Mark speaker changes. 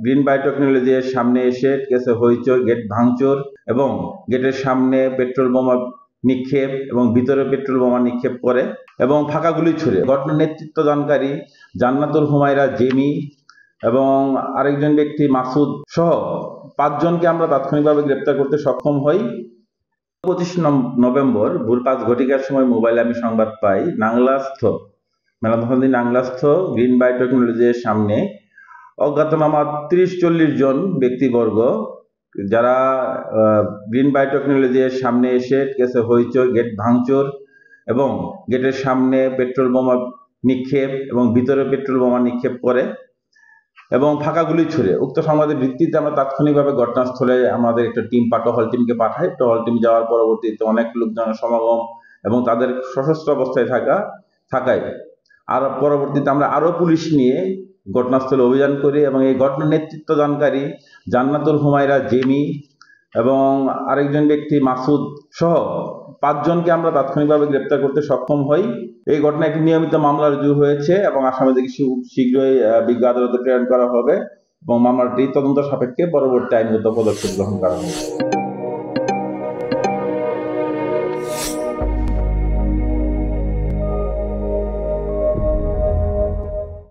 Speaker 1: Green বায়োটেকনোলজির সামনে এসে গেছে হইচই, গেট ভাঙচুর এবং গেটের সামনে পেট্রোল বোমা নিক্ষেপ এবং ভিতরে পেট্রোল বোমা নিক্ষেপ করে এবং ফাঁকা গুলি ছুড়ে। ঘটনার নেতৃত্ব দানকারী জান্নাতুল হুমায়রা জেমি এবং আরেকজন ব্যক্তি মাসুদ সহ 5 জনকে আমরা তাৎক্ষণিকভাবে গ্রেপ্তার করতে সক্ষম হই। 25 নভেম্বর ভোর 5 ঘটিকার সময় মোবাইলে আমি সংবাদ পাই নাংলাস্থ গ্রিন বায়োটেকনোলজির সামনে অজ্ঞাতনামা 30-40 জন ব্যক্তিবর্গ যারা গ্রিন বায়োটেকনোলজির সামনে এসে গেছে হইচই, গেট ভাঙচুর এবং গেটের সামনে পেট্রোল বোমা নিক্ষেপ এবং ভিতরে পেট্রোল বোমা নিক্ষেপ করে এবং ফাঁকা গুলি ছুড়ে। উক্ত সংবাদের ভিত্তিতে আমরা তাৎক্ষণিকভাবে ঘটনাস্থলে আমাদের একটা টহল টিমকে পাঠাই। টহল টিম যাওয়ার পরবর্তীতে অনেক লোকজনের সমাগম এবং তাদের সশস্ত্র অবস্থায় থাকায় আর পরবর্তীতে আমরা আরো পুলিশ নিয়ে ঘটনাস্থলে অভিযান করি এবং এই ঘটনার নেতৃত্ব দানকারী জান্নাতুল হুমায়রা জেমি এবং আরেকজন ব্যক্তি মাসুদ সহ 5 জনকে আমরা তাৎক্ষণিকভাবে গ্রেপ্তার করতে সক্ষম হই। এই ঘটনায় একটি নিয়মিত মামলা রুজু হয়েছে এবং আসামিদেরকে শীঘ্রই বিজ্ঞ আদালতে প্রেরণ করা হবে এবং মামলাটি তদন্ত সাপেক্ষে পরবর্তী আইনগত পদক্ষেপ গ্রহণ করা হবে।